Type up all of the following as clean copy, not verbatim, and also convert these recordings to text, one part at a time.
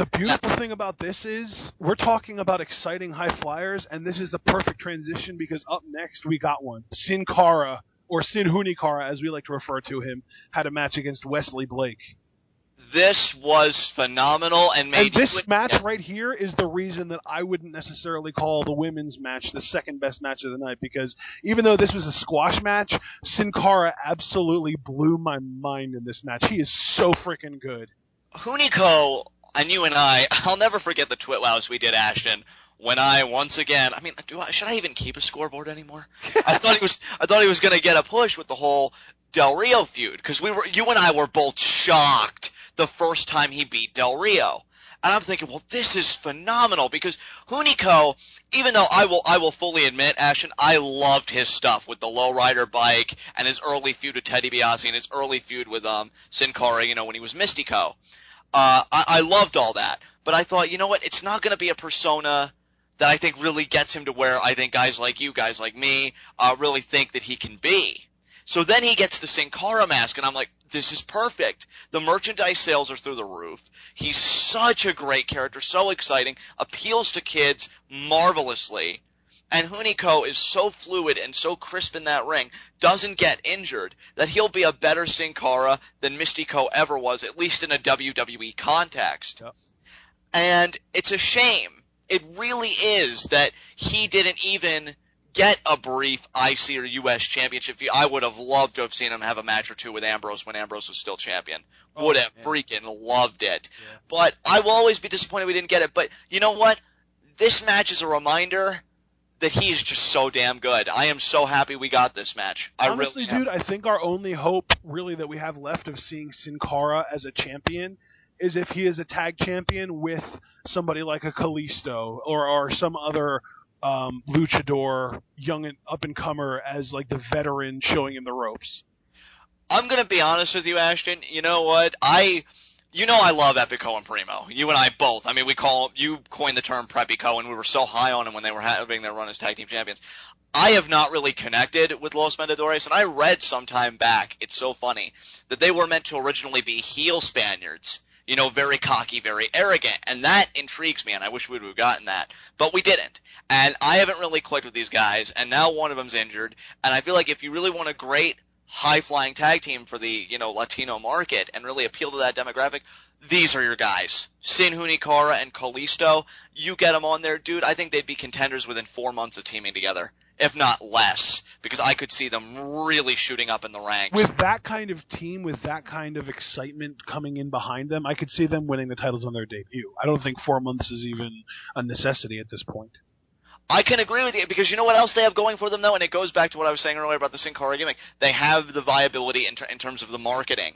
The beautiful thing about this is we're talking about exciting high flyers, and this is the perfect transition because up next we got one. Sin Cara, or Sin HuniCara as we like to refer to him, had a match against Wesley Blake. This was phenomenal, and this match right here is the reason that I wouldn't necessarily call the women's match the second best match of the night, because even though this was a squash match, Sin Cara absolutely blew my mind in this match. He is so freaking good. HuniCo, and you and I'll never forget the Twitwows we did, Ashton. When I once again, should I even keep a scoreboard anymore? I thought he was going to get a push with the whole Del Rio feud, because you and I were both shocked the first time he beat Del Rio. And I'm thinking, well, this is phenomenal, because HuniCo, even though I will fully admit, Ashton, I loved his stuff with the lowrider bike and his early feud with Teddy DiBiase and his early feud with Sin Cara, when he was Mystico. I loved all that. But I thought, you know what, it's not going to be a persona that I think really gets him to where I think guys like you, guys like me, really think that he can be. So then he gets the Sin Cara mask, and I'm like, this is perfect. The merchandise sales are through the roof. He's such a great character, so exciting, appeals to kids marvelously. And HuniCo is so fluid and so crisp in that ring, doesn't get injured, that he'll be a better Sin Cara than Mystico ever was, at least in a WWE context. Yep. And it's a shame. It really is that he didn't even get a brief IC or US championship. I would have loved to have seen him have a match or two with Ambrose when Ambrose was still champion. Would have freaking loved it. Yeah. But I will always be disappointed we didn't get it. But you know what? This match is a reminder that he is just so damn good. I am so happy we got this match. Honestly, dude, I think our only hope really that we have left of seeing Sin Cara as a champion is if he is a tag champion with somebody like a Callisto or some other luchador, young and up-and-comer as like the veteran showing him the ropes. I'm going to be honest with you, Ashton. You know what? I love Epico and Primo. You and I both. I mean, you coined the term Prepico, and we were so high on him when they were having their run as tag team champions. I have not really connected with Los Vendedores, and I read sometime back, it's so funny, that they were meant to originally be heel Spaniards. Very cocky, very arrogant, and that intrigues me, and I wish we would have gotten that, but we didn't. And I haven't really clicked with these guys, and now one of them's injured, and I feel like if you really want a great high-flying tag team for the, Latino market and really appeal to that demographic, these are your guys. Sin HuniCara and Callisto, you get them on there, dude, I think they'd be contenders within 4 months of teaming together, if not less, because I could see them really shooting up in the ranks. With that kind of team, with that kind of excitement coming in behind them, I could see them winning the titles on their debut. I don't think 4 months is even a necessity at this point. I can agree with you, because you know what else they have going for them, though? And it goes back to what I was saying earlier about the Sin Cara gimmick. They have the viability in terms of the marketing.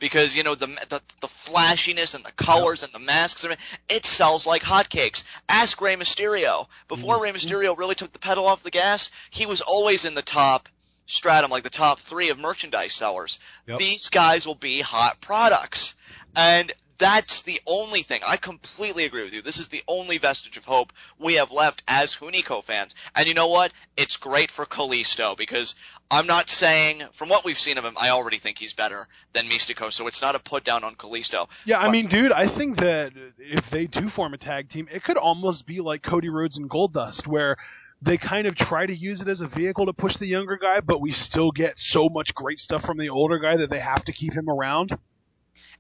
Because, the flashiness and the colors and the masks, it sells like hotcakes. Ask Rey Mysterio. Before Rey Mysterio really took the pedal off the gas, he was always in the top stratum, like the top 3 of merchandise sellers. Yep. These guys will be hot products. And that's the only thing. I completely agree with you. This is the only vestige of hope we have left as HuniCo fans. And you know what? It's great for Callisto, because I'm not saying, from what we've seen of him, I already think he's better than Mystico, so it's not a put down on Callisto. Yeah, I mean, dude, I think that if they do form a tag team, it could almost be like Cody Rhodes and Goldust, where they kind of try to use it as a vehicle to push the younger guy, but we still get so much great stuff from the older guy that they have to keep him around.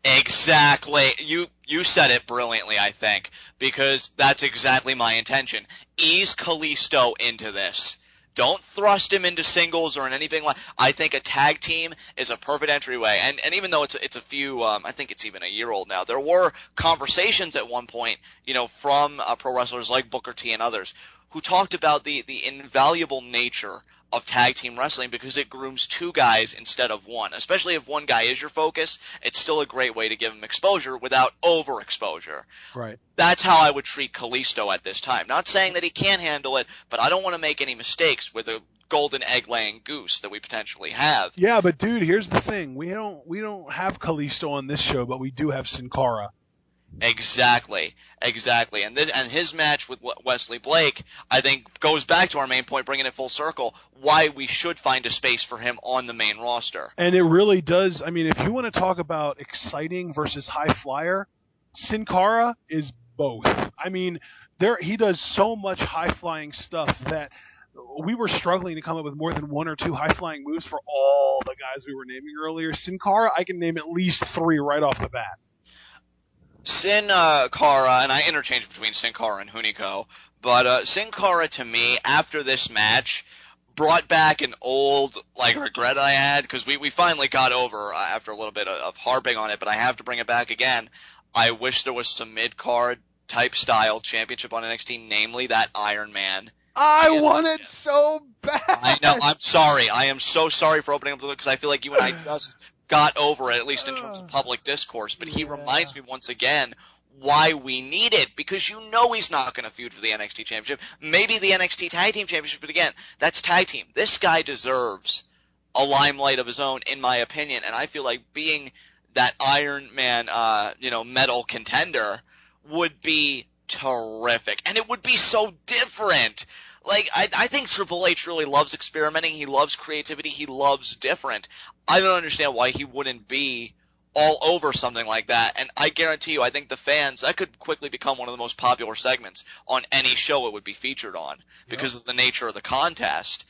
Exactly. You said it brilliantly, I think, because that's exactly my intention. Ease Callisto into this. Don't thrust him into singles or in anything like. I think a tag team is a perfect entryway. And even though it's a few, I think it's even a year old now. There were conversations at one point, from pro wrestlers like Booker T and others, who talked about the invaluable nature of tag team wrestling, because it grooms 2 guys instead of 1. Especially if one guy is your focus, it's still a great way to give him exposure without overexposure. Right. That's how I would treat Callisto at this time. Not saying that he can't handle it, but I don't want to make any mistakes with a golden egg-laying goose that we potentially have. Yeah, but dude, here's the thing. We don't have Callisto on this show, but we do have Sin Cara. Exactly. And his match with Wesley Blake, I think, goes back to our main point, bringing it full circle, why we should find a space for him on the main roster. And it really does. I mean, if you want to talk about exciting versus high flyer, Sin Cara is both. I mean, he does so much high-flying stuff that we were struggling to come up with more than one or two high-flying moves for all the guys we were naming earlier. Sin Cara, I can name at least 3 right off the bat. Sin Cara, and I interchange between Sin Cara and Hunico, but Sin Cara to me, after this match, brought back an old regret I had, because we finally got over after a little bit of harping on it, but I have to bring it back again. I wish there was some mid-card type style championship on NXT, namely that Iron Man. I want it so bad. I know. I'm sorry. I am so sorry for opening up the look, because I feel like you and I just got over it, at least in terms of public discourse. But he reminds me once again why we need it, because you know he's not going to feud for the NXT Championship. Maybe the NXT Tag Team Championship, but again, that's tag team. This guy deserves a limelight of his own, in my opinion, and I feel like being that Iron Man, metal contender would be terrific, and it would be so different. I think Triple H really loves experimenting. He loves creativity. He loves different. I don't understand why he wouldn't be all over something like that. And I guarantee you, I think the fans, that could quickly become one of the most popular segments on any show it would be featured on, because of the nature of the contest.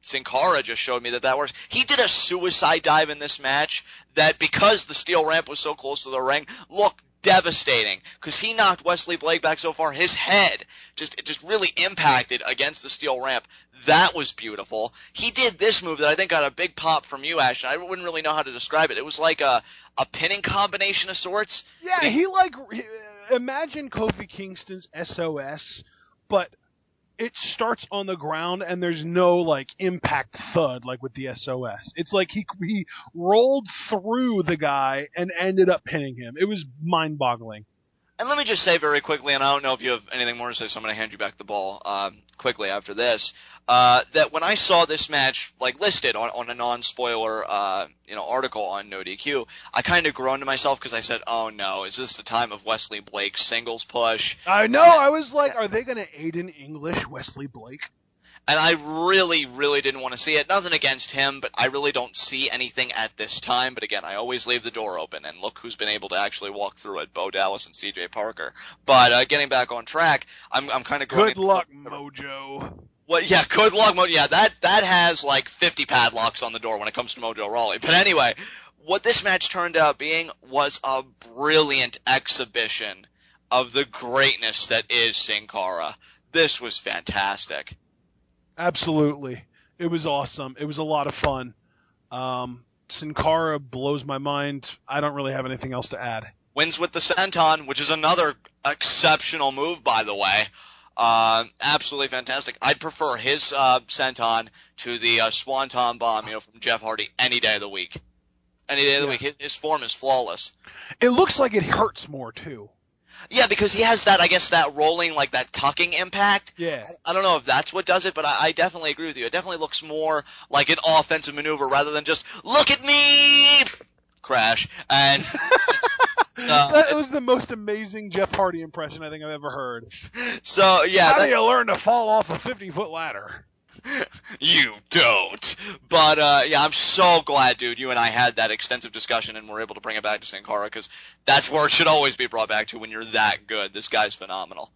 Sin Cara just showed me that works. He did a suicide dive in this match that, because the steel ramp was so close to the ring, looked devastating, because he knocked Wesley Blake back so far, his head just really impacted against the steel ramp. That was beautiful. He did this move that I think got a big pop from you, Ash, and I wouldn't really know how to describe it. It was like a pinning combination of sorts. Yeah, imagine Kofi Kingston's SOS, but it starts on the ground and there's no impact thud like with the SOS. It's like he rolled through the guy and ended up pinning him. It was mind-boggling. And let me just say very quickly, and I don't know if you have anything more to say, so I'm going to hand you back the ball quickly after this, that when I saw this match listed on a non-spoiler article on NoDQ, I kind of groaned to myself, because I said, oh no, is this the time of Wesley Blake's singles push? I know, I was like, are they going to Aiden English Wesley Blake? And I really, really didn't want to see it. Nothing against him, but I really don't see anything at this time. But again, I always leave the door open, and look who's been able to actually walk through it, Bo Dallas and CJ Parker. But getting back on track, I'm kind of good luck, Mojo. Yeah, good luck, Mojo. Yeah, that has 50 padlocks on the door when it comes to Mojo Rawley. But anyway, what this match turned out being was a brilliant exhibition of the greatness that is Sin Cara. This was fantastic. Absolutely. It was awesome. It was a lot of fun. Sin Cara blows my mind. I don't really have anything else to add. Wins with the senton, which is another exceptional move, by the way. Absolutely fantastic. I'd prefer his senton to the Swanton Bomb, from Jeff Hardy any day of the week. Any day of the week. His form is flawless. It looks like it hurts more, too. Yeah, because he has that, I guess, that rolling, that tucking impact. Yeah. I don't know if that's what does it, but I definitely agree with you. It definitely looks more like an offensive maneuver rather than just, look at me! Crash. And that was the most amazing Jeff Hardy impression I think I've ever heard. So, yeah. How do you learn to fall off a 50-foot ladder? You don't. But, yeah, I'm so glad, dude, you and I had that extensive discussion and were able to bring it back to Sin Cara, because that's where it should always be brought back to when you're that good. This guy's phenomenal.